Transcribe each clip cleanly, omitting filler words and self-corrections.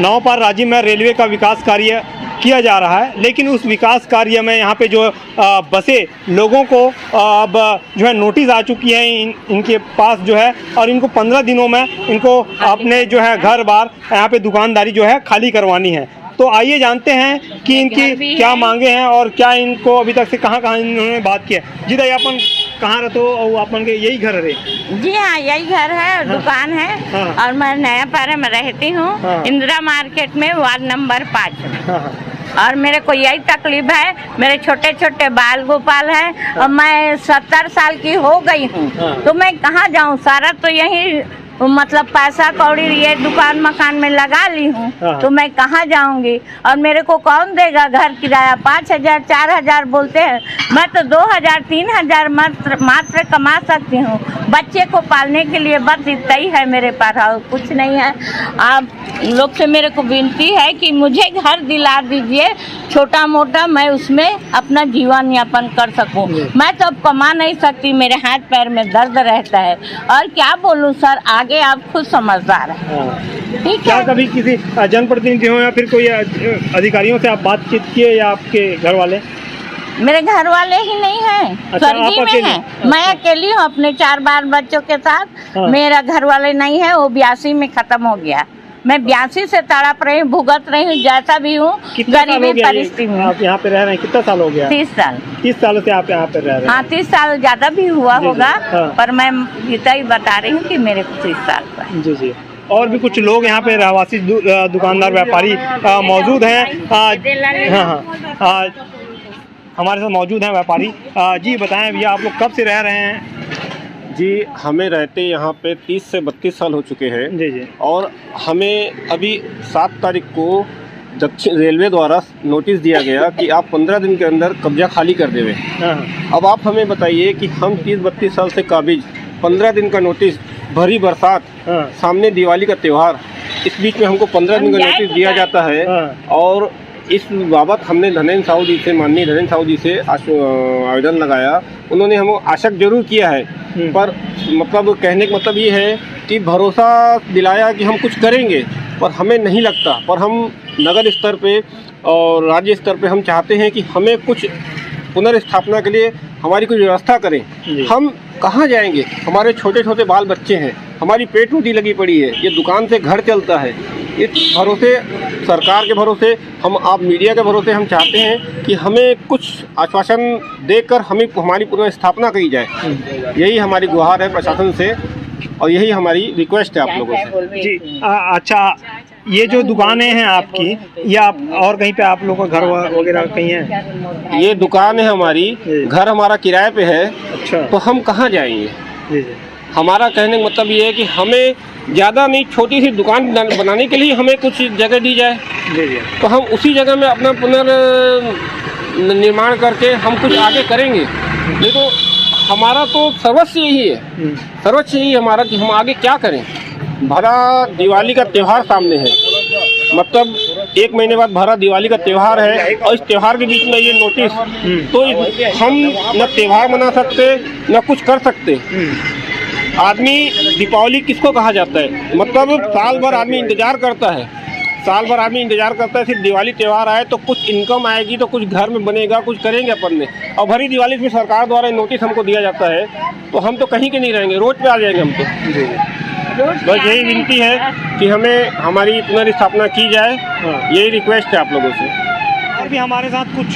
नवापार राज्य में रेलवे का विकास कार्य किया जा रहा है, लेकिन उस विकास कार्य में यहाँ पे जो बसे लोगों को अब जो है नोटिस आ चुकी है इनके पास जो है, और इनको 15 दिनों में इनको अपने जो है घर बार यहाँ पे दुकानदारी जो है खाली करवानी है। तो आइए जानते हैं कि इनकी क्या मांगे हैं और क्या इनको अभी तक से कहाँ इन्होंने बात किया। जी दाई, अपन कहाँ रहते हो और अपन के यही घर रहे? जी हाँ, यही घर है, हाँ। दुकान है, हाँ। और मैं नयापारा में रहती हूँ, हाँ। इंदिरा मार्केट में, वार्ड नंबर 5 में, हाँ। और मेरे को यही तकलीफ है, मेरे छोटे छोटे बाल गोपाल हैं, हाँ। और मैं 70 साल की हो गई हूँ, हाँ। तो मैं कहाँ जाऊँ? सारा तो यही मतलब पैसा कौड़ी ये दुकान मकान में लगा ली हूँ, हाँ। तो मैं कहाँ जाऊँगी? और मेरे को कौन देगा घर किराया? 5,000 4,000 बोलते हैं, मैं तो 2,000 3,000 मात्र कमा सकती हूँ। बच्चे को पालने के लिए बस इतना ही है मेरे पास, और कुछ नहीं है। आप लोग से मेरे को विनती है कि मुझे घर दिला दीजिए छोटा मोटा, मैं उसमें अपना जीवन यापन कर सकूं। मैं तो अब कमा नहीं सकती, मेरे हाथ पैर में दर्द रहता है, और क्या बोलूं सर, आगे आप खुद समझदार हैं। ठीक क्या है? कभी किसी जनप्रतिनिधि हो या फिर कोई अधिकारियों से आप बातचीत किए, या आपके घर वाले? मेरे घर वाले ही नहीं हैं, अच्छा, स्वर्गीय में हैं। अच्छा। मैं अकेली हूँ अपने 4 बाल बच्चों के साथ, हाँ। मेरा घर वाले नहीं है, वो 82 में खत्म हो गया। मैं 82 से तड़प रही हूँ, भुगत रही हूँ, जैसा भी हूँ, गरीबी परिस्थिति में। आप यहाँ पे रह रहे हैं, कितना साल हो गया? 30 साल। 30 सालों से आप यहाँ पे रह रहे हैं? हाँ, 30 साल ज्यादा भी हुआ होगा, हाँ। पर मैं इतना ही बता रही हूँ कि मेरे को 30 साल का है। जी जी। और भी कुछ लोग यहाँ पे रहवासी दुकानदार व्यापारी मौजूद हैं। हाँ, हमारे साथ मौजूद हैं व्यापारी। जी बताएं भैया, आप लोग कब से रह रहे हैं? जी, हमें रहते यहाँ पे 30 से 32 साल हो चुके हैं। जी जी। और हमें अभी 7 तारीख को दक्षिण रेलवे द्वारा नोटिस दिया गया कि आप 15 दिन के अंदर कब्जा खाली कर देवे। अब आप हमें बताइए कि हम 30-32 साल से काबिज, 15 दिन का नोटिस, भरी बरसात, सामने दिवाली का त्यौहार, इस बीच में हमको 15 दिन का नोटिस दिया जाता है। और इस बाबत हमने धनेन्द्र साहू जी से, माननीय धनेन्द्र साहू जी से आवेदन लगाया। उन्होंने हमें आशक जरूर किया है, पर मतलब कहने का मतलब ये है कि भरोसा दिलाया कि हम कुछ करेंगे, पर हमें नहीं लगता। पर हम नगर स्तर पे और राज्य स्तर पे हम चाहते हैं कि हमें कुछ पुनर्स्थापना के लिए हमारी कुछ व्यवस्था करें। हम कहाँ जाएंगे? हमारे छोटे छोटे बाल बच्चे हैं, हमारी पेट रोटी लगी पड़ी है, ये दुकान से घर चलता है। इस भरोसे, सरकार के भरोसे, हम आप मीडिया के भरोसे हम चाहते हैं कि हमें कुछ आश्वासन देकर हमें हमारी पुनर्स्थापना की जाए। यही हमारी गुहार है प्रशासन से, और यही हमारी रिक्वेस्ट है आप लोगों से। जी अच्छा, ये जो दुकानें हैं आपकी, या आप और कहीं पे आप लोगों का घर वगैरह कहीं है? ये दुकान है हमारी, घर हमारा किराए पे है। अच्छा। तो हम कहाँ जाएंगे? जी। हमारा कहने का मतलब ये है कि हमें ज़्यादा नहीं, छोटी सी दुकान बनाने के लिए हमें कुछ जगह दी जाए। जी जी। तो हम उसी जगह में अपना पुनर्निर्माण करके हम कुछ आगे करेंगे। नहीं तो हमारा तो सर्वस्व यही है, सर्वस्व यही हमारा कि हम आगे क्या करें। भरा दिवाली का त्यौहार सामने है, मतलब 1 महीने बाद भरा दिवाली का त्यौहार है, और इस त्यौहार के बीच में ये नोटिस, तो हम न त्यौहार मना सकते न कुछ कर सकते। आदमी, दीपावली किसको कहा जाता है? मतलब साल भर आदमी इंतजार करता है, साल भर आदमी इंतजार करता है, सिर्फ दिवाली त्यौहार आए तो कुछ इनकम आएगी, तो कुछ घर में बनेगा, कुछ करेंगे अपन ने। और भरी दिवाली में सरकार द्वारा नोटिस हमको दिया जाता है, तो हम तो कहीं के नहीं रहेंगे, रोड पे आ जाएंगे हम तो। बस यही विनती है कि हमें हमारी पुनर्स्थापना की जाए, यही रिक्वेस्ट है आप लोगों से। और भी हमारे साथ कुछ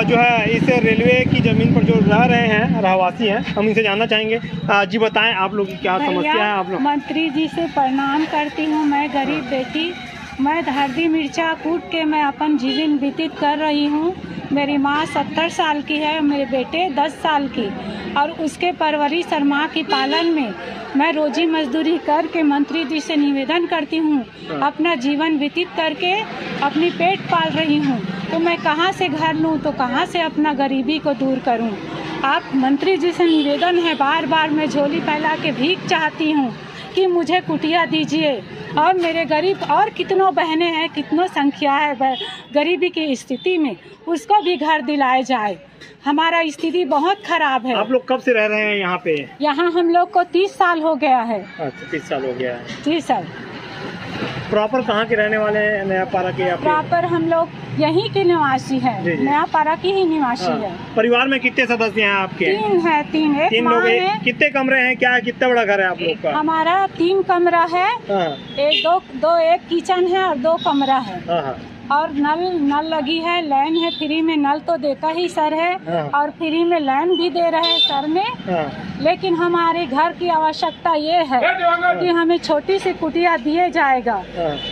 जो है इस रेलवे की ज़मीन पर जो रह रहे हैं रहवासी हैं, हम इनसे जानना चाहेंगे। जी बताएं, आप लोग की क्या समस्या है? आप लोग? मंत्री जी से प्रणाम करती हूँ। मैं गरीब बेटी, मैं हल्दी मिर्चा कूट के मैं अपन जीवन व्यतीत कर रही हूँ। मेरी माँ 70 साल की है, मेरे बेटे 10 साल की, और उसके परवरिश और माँ की पालन में मैं रोजी मजदूरी करके मंत्री जी से निवेदन करती हूँ, अपना जीवन व्यतीत करके अपनी पेट पाल रही हूँ। तो मैं कहाँ से घर लूँ, तो कहाँ से अपना गरीबी को दूर करूँ? आप मंत्री जी से निवेदन है, बार बार मैं झोली फैला के भीख चाहती हूँ कि मुझे कुटिया दीजिए। और मेरे गरीब और कितनों बहनें हैं, कितनों संख्या है गरीबी की स्थिति में, उसको भी घर दिलाए जाए। हमारा स्थिति बहुत खराब है। आप लोग कब से रह रहे हैं यहाँ पे? यहाँ हम लोग को 30 साल हो गया है। अच्छा, 30 साल हो गया है। जी सर। प्रॉपर कहाँ के रहने वाले हैं नया पारा के? आप प्रॉपर हम लोग यहीं के निवासी हैं, नया पारा की ही निवासी है। परिवार में कितने सदस्य हैं आपके? तीन लोग हैं। हैं। कितने कमरे हैं, क्या कितना बड़ा घर है आप लोग का? हमारा 3 कमरा है, एक किचन है और 2 कमरा है, और नल लगी है, लाइन है, फ्री में नल तो देता ही सर है, और फ्री में लाइन भी दे रहे हैं सर में। लेकिन हमारे घर की आवश्यकता ये है कि हमें छोटी सी कुटिया दिए जाएगा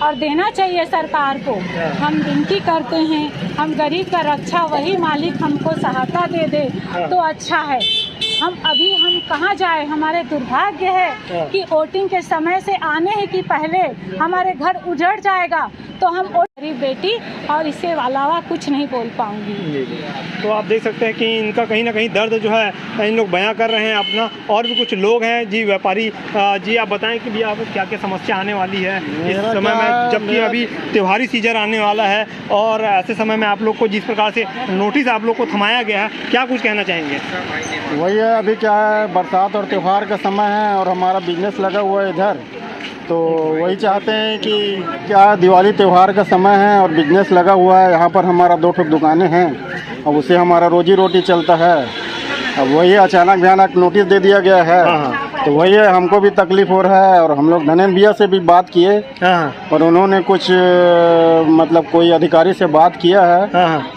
और देना चाहिए सरकार को। हम विनती करते हैं, हम गरीब का रक्षा वही मालिक हमको सहायता दे दे तो अच्छा है। हम कहाँ जाए, हमारे दुर्भाग्य है कि वोटिंग के समय से आने ही की पहले हमारे घर उजड़ जाएगा, तो हम गरीब बेटी और इससे अलावा कुछ नहीं बोल पाऊंगी। तो आप देख सकते हैं कि इनका कहीं ना कहीं दर्द जो है इन लोग बयां कर रहे हैं अपना। और भी कुछ लोग हैं जी, व्यापारी जी, आप बताएं कि भी आप क्या क्या समस्या आने वाली है इस समय में, जबकि अभी त्योहारी सीजन आने वाला है, और ऐसे समय में आप लोग को जिस प्रकार से नोटिस आप लोग को थमाया गया है, क्या कुछ कहना चाहेंगे? वही है, अभी क्या है, बरसात और त्यौहार का समय है और हमारा बिजनेस लगा हुआ है इधर, तो वही चाहते हैं कि क्या दिवाली त्यौहार का समय है और बिजनेस लगा हुआ है। यहाँ पर हमारा 2 ठो दुकानें हैं और उससे हमारा रोजी रोटी चलता है। अब वही अचानक भयानक नोटिस दे दिया गया है, तो वही है, हमको भी तकलीफ हो रहा है। और हम लोग धनेन भैया से भी बात किए और उन्होंने कुछ मतलब कोई अधिकारी से बात किया है,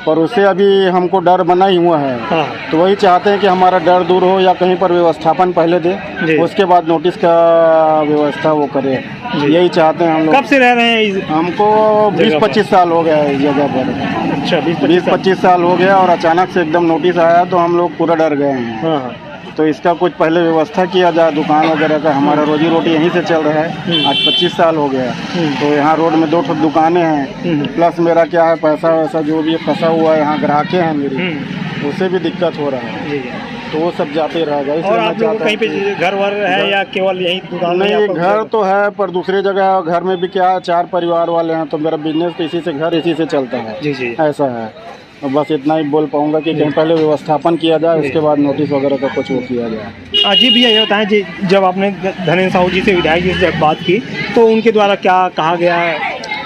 पर उससे अभी हमको डर बना ही हुआ है। तो वही चाहते हैं कि हमारा डर दूर हो या कहीं पर व्यवस्थापन पहले दे, उसके बाद नोटिस का व्यवस्था वो करे, यही चाहते हैं हम लोग। कब से रह रहे हैं? हमको 20-25 साल हो गया है इस जगह पर। अच्छा, 20-25 साल हो गया और अचानक से एकदम नोटिस आया तो हम लोग पूरा डर गए हैं। तो इसका कुछ पहले व्यवस्था किया जाए दुकान वगैरह का। हमारा रोजी रोटी यहीं से चल रहा है, आज 25 साल हो गया। तो यहाँ रोड में 2 दुकानें हैं, प्लस मेरा क्या है, पैसा वैसा जो भी फंसा हुआ है, यहाँ ग्राहकें हैं मेरी, उससे भी दिक्कत हो रहा है, तो वो सब जाते रहेगा। और आप लोग कहीं पे घर वर है या केवल यही दुकान? नहीं, घर तो है पर दूसरी जगह है। घर में भी क्या है, 4 परिवार वाले हैं, तो मेरा बिजनेस तो इसी से चलता है। जी, ऐसा है। बस इतना ही बोल पाऊंगा कि कहीं पहले व्यवस्थापन किया जाए, उसके बाद नोटिस वगैरह का कुछ वो किया जाए। जी भैया, ये बताएं जी, जब आपने धनेन साहू जी से, विधायक जी से जब बात की, तो उनके द्वारा क्या कहा गया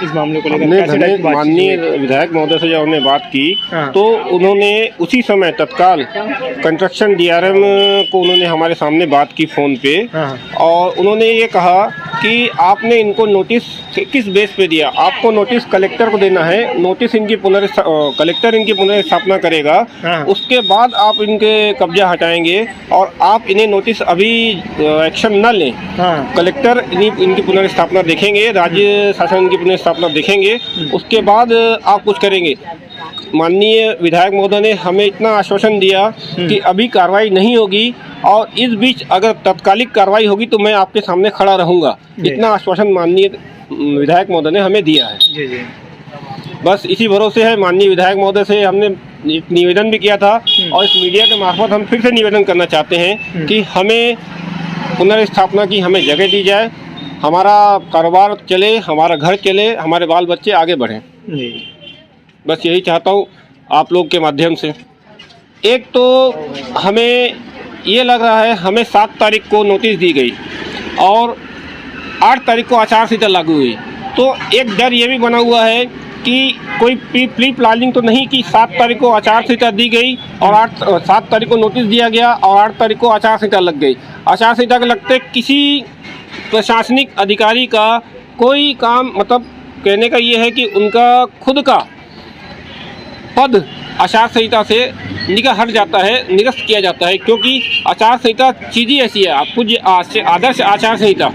इस मामले को लेकर? माननीय विधायक महोदय से जब हमने बात की तो उन्होंने उसी समय तत्काल कंस्ट्रक्शन DRM को उन्होंने हमारे सामने बात की फ़ोन पे, और उन्होंने ये कहा कि आपने इनको नोटिस किस बेस पे दिया? आपको नोटिस कलेक्टर को देना है, नोटिस इनकी कलेक्टर इनकी पुनर्स्थापना करेगा, उसके बाद आप इनके कब्जा हटाएंगे और आप इन्हें नोटिस अभी एक्शन न लें। कलेक्टर इनकी पुनर्स्थापना देखेंगे, राज्य शासन इनकी पुनर्स्थापना देखेंगे, उसके बाद आप कुछ करेंगे। माननीय विधायक महोदय ने हमें इतना आश्वासन दिया कि अभी कार्रवाई नहीं होगी, और इस बीच अगर तत्कालिक कार्रवाई होगी तो मैं आपके सामने खड़ा रहूंगा। इतना आश्वासन माननीय विधायक महोदय ने हमें दिया है। जी। बस इसी भरोसे है। माननीय विधायक महोदय से हमने एक निवेदन भी किया था, और इस मीडिया के मार्फत हम फिर से निवेदन करना चाहते हैं कि हमें पुनर्स्थापना की हमें जगह दी जाए, हमारा कारोबार चले, हमारा घर चले, हमारे बाल बच्चे आगे बढ़ें। बस यही चाहता हूँ आप लोग के माध्यम से। एक तो हमें ये लग रहा है, हमें 7 तारीख को नोटिस दी गई और 8 तारीख को आचार संहिता लागू हुई, तो एक डर ये भी बना हुआ है कि कोई प्री प्लानिंग तो नहीं कि 7 तारीख को आचार संहिता दी गई और 7 तारीख को नोटिस दिया गया और 8 तारीख को आचार संहिता लग गई। आचार संहिता के लगते किसी प्रशासनिक अधिकारी का कोई काम, मतलब कहने का ये है कि उनका खुद का पद आचार संहिता से हट जाता है, निरस्त किया जाता है, क्योंकि आचार संहिता चीज़ ही ऐसी है, आपको आदर्श आचार संहिता।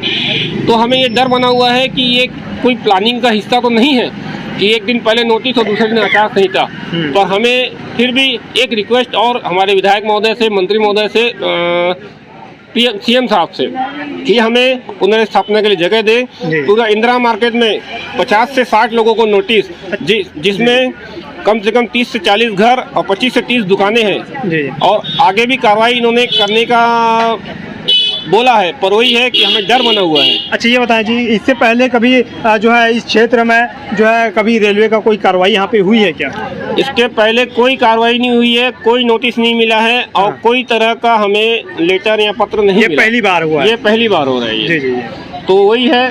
तो हमें ये डर बना हुआ है कि ये कोई प्लानिंग का हिस्सा तो नहीं है कि एक दिन पहले नोटिस और दूसरे दिन आचार संहिता। पर हमें फिर भी एक रिक्वेस्ट और हमारे विधायक महोदय से, मंत्री महोदय से, CM साहब से कि हमें पुनर्स्थापना के लिए जगह दे। पूरा इंदिरा मार्केट में 50 से 60 लोगों को नोटिस, जिसमें कम से कम 30 से 40 घर और 25 से 30 दुकानें हैं, और आगे भी कार्रवाई इन्होंने करने का बोला है, पर वही है कि हमें डर बना हुआ है। अच्छा, ये बताएं जी, इससे पहले कभी जो है इस क्षेत्र में जो है कभी रेलवे का कोई कार्रवाई यहाँ पे हुई है क्या? इसके पहले कोई कार्रवाई नहीं हुई है, कोई नोटिस नहीं मिला है और कोई तरह का हमें लेटर या पत्र नहीं मिला। पहली बार हुआ है? ये पहली बार हो रहा है। जी। तो वही है,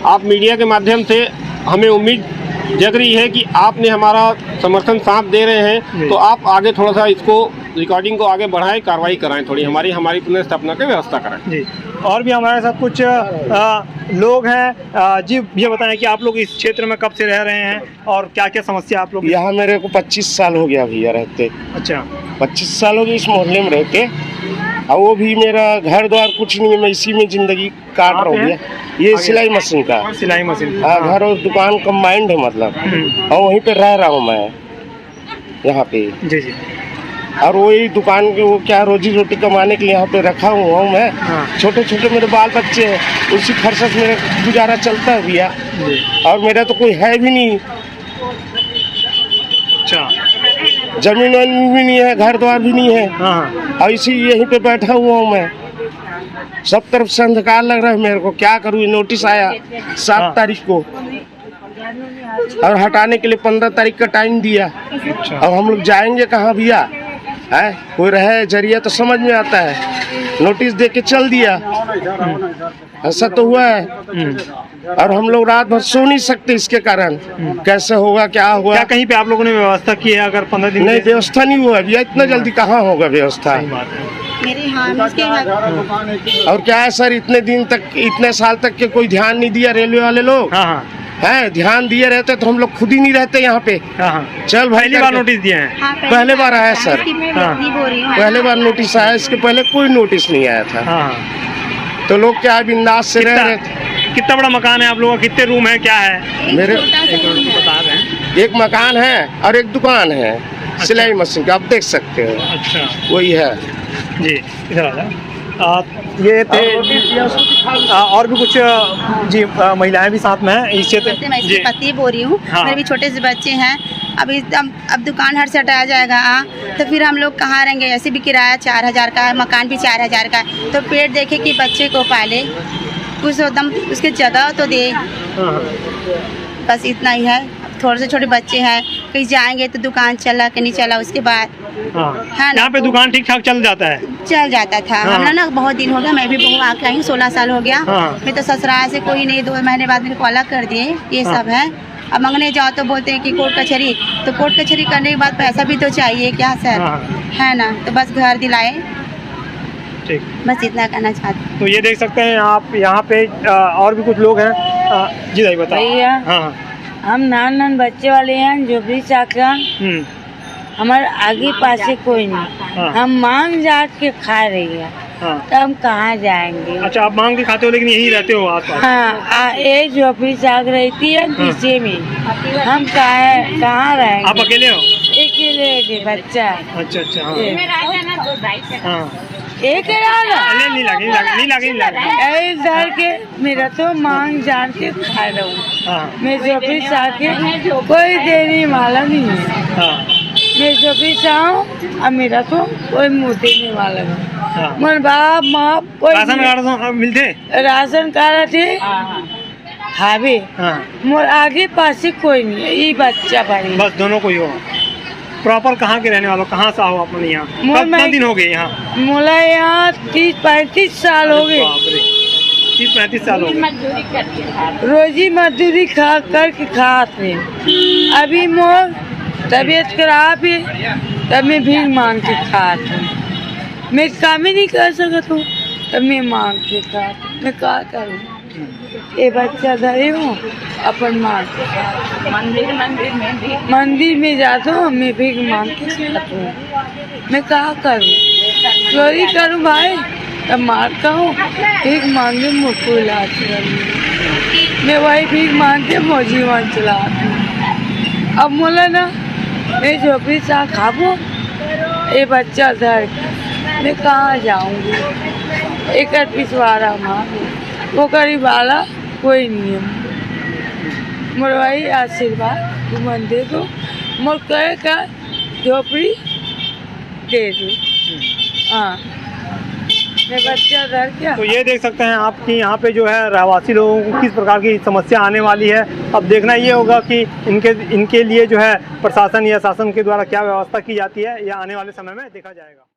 आप मीडिया के माध्यम से हमें उम्मीद जग रही है कि आपने हमारा समर्थन साथ दे रहे हैं, तो आप आगे थोड़ा सा इसको रिकॉर्डिंग को आगे बढ़ाएं, कार्रवाई कराएं, थोड़ी हमारी पुनर्स्थापना की व्यवस्था कराएं। जी, और भी हमारे साथ कुछ लोग हैं। जी, ये बताएं कि आप लोग इस क्षेत्र में कब से रह रहे हैं और क्या क्या समस्या आप लोग? यहाँ मेरे को 25 साल हो गया भैया रहते। अच्छा, 25 साल हो गए इस मोहल्ले में रहते, और वो भी मेरा घर द्वार कुछ नहीं है, मैं इसी में जिंदगी काट रहा हूँ भैया। ये सिलाई मशीन का, सिलाई मशीन। हाँ, घर और दुकान कंबाइंड है मतलब, और वहीं पे रह रहा हूँ मैं यहाँ पे। जी जी। और वही दुकान के वो क्या रोजी रोटी कमाने के लिए यहाँ पे रखा हुआ हूँ मैं। हाँ। छोटे छोटे मेरे बाल बच्चे हैं, उसी खर्च से मेरा गुजारा चलता है भैया, और मेरा तो कोई है भी नहीं। अच्छा, जमीन भी नहीं है, घर द्वार भी नहीं है। हाँ, और इसी यहीं पे बैठा हुआ हूँ मैं। सब तरफ से अंधकार लग रहा है मेरे को, क्या करूँ। ये नोटिस आया 7 तारीख को, और हटाने के लिए 15 तारीख का टाइम दिया। अच्छा। अब हम लोग जाएंगे कहाँ भैया? है कोई रहे जरिया तो समझ में आता है। नोटिस दे के चल दिया, ऐसा तो हुआ है। और हम लोग रात भर सो नहीं सकते इसके कारण। कैसे होगा, क्या होगा? क्या कहीं पे आप लोगों ने व्यवस्था की है? अगर 15 दिन नहीं, व्यवस्था नहीं हुआ भैया, इतना जल्दी कहाँ होगा व्यवस्था। और क्या है सर, इतने दिन तक, इतने साल तक के कोई ध्यान नहीं दिया रेलवे वाले लोग। हाँ हाँ है, ध्यान दिए रहते तो हम लोग खुद ही नहीं रहते यहाँ पे। हाँ। चल भाई, पहली बार नोटिस दिए हैं? हाँ, पहले बार आया सर। हाँ। पहले बार नोटिस आया, इसके पहले कोई नोटिस नहीं आया था। हाँ। तो लोग क्या बिंदास से रह रहे थे। कितना बड़ा मकान है आप लोगों का? कितने रूम है, क्या है? मेरे बता रहे हैं। एक मकान है और एक दुकान है सिलाई मशीन का, आप देख सकते हो। अच्छा, वही है जी। इधर आ जाओ। ये थे और भी कुछ जी महिलाएं भी साथ में हैं इस क्षेत्र। मैं इसकी पति बोल रही हूँ। हाँ। मेरे भी छोटे से बच्चे हैं। अब दुकान हट से हटाया जाएगा, तो फिर हम लोग कहाँ रहेंगे? ऐसे भी किराया 4000 का है, मकान भी 4000 का है। तो पेट देखे कि बच्चे को पाले, कुछ एकदम उसके जगह तो दे। बस इतना ही है। थोड़े से छोटे बच्चे हैं, कहीं जाएंगे तो दुकान चला कि नहीं चला, उसके बाद हाँ। यहाँ पे दुकान ठीक ठाक चल जाता है? चल जाता था। हाँ। हम ना बहुत दिन हो गया, मैं भी बहू आके आई हूँ, 16 साल हो गया। हाँ। मैं तो ससुराल से कोई नहीं, 2 महीने बाद मेरे को अलग कर दिए। ये हाँ। सब है। अब मंगने जाओ तो बोलते हैं कि कोर्ट कचहरी, तो कोर्ट कचहरी करने के बाद पैसा भी तो चाहिए क्या सर? हाँ। है ना, तो बस घर दिलाए, ठीक। बस इतना कहना चाहती हूँ। तो ये देख सकते हैं आप यहाँ पे और भी कुछ लोग हैं। जी भाई बताओ। भैया, हाँ। हम नान बच्चे वाले हैं, झोपड़ी चाका। हमारे आगे पासे कोई नहीं। हाँ। हम मांग जाट के खा रही है। हाँ। तो हम कहाँ जाएंगे? अच्छा, आप मांग के खाते हो लेकिन यहीं रहते हो आस-पास? हाँ, ये झोपड़ी चाक रहती है पीछे में। हम कहाँ रहेंगे? आप अकेले हो? अकेले बच्चा। अच्छा अच्छा। हाँ। हाँ। एक नहीं लगे। इधर के मेरा तो मांग जान के खा रहा हूँ। हाँ। मैं झोपड़ी चाक के कोई देने वाला नहीं है। हाँ। मैं झोपड़ी चाहूँ और मेरा तो कोई मुँह देने वाला नहीं। हाँ। मन बाप माँ कोई राशन कार्ड मिलते? राशन कार्ड थे। हावे हाँ। मोर आगे पासे कोई नहीं है, ये बच्चा बड़ी। बस दोनों को ही हो। प्रॉपर कहाँ के रहने वालों? कहाँ से आओ अपने यहाँ? कितना दिन हो गए यहाँ? मोला यहाँ 30-35 साल हो गए। 30-35 साल हो गए। रोजी मजदूरी खा करके खाते। अभी मोर तबीयत खराब है, तब मैं भीख मांग के खाती। मैं काम ही नहीं कर सकता हूँ, तब मैं मांग के खाती। मैं क्या करूँ? ये बच्चा धरे हूँ, अपन मांग के खाती। मंदिर में जाता हूँ, मैं भीख मांग के खाती हूँ। मैं क्या करूँ? चोरी करूँ भाई तब मारता हूँ, भीख मांगे मुझको इलाज करूँ। मैं वही भीख मांग के मोर जीवन चलाती हूँ। अब मोला ना मैं झोपड़ी सा खाबो, ये बच्चा धर मैं कहाँ जाऊँगी? एक पिछवाड़ा माँ वो गरीब वाला कोई नहीं है। मोर वही आशीर्वाद तुम दे दो, मोर करे का झोपड़ी दे दो। हाँ, मैं बच्चा धर क्या। तो ये देख सकते हैं आपकी यहाँ पे जो है रहवासी लोगों को किस प्रकार की समस्या आने वाली है। अब देखना ये होगा कि इनके लिए जो है प्रशासन या शासन के द्वारा क्या व्यवस्था की जाती है, या आने वाले समय में देखा जाएगा।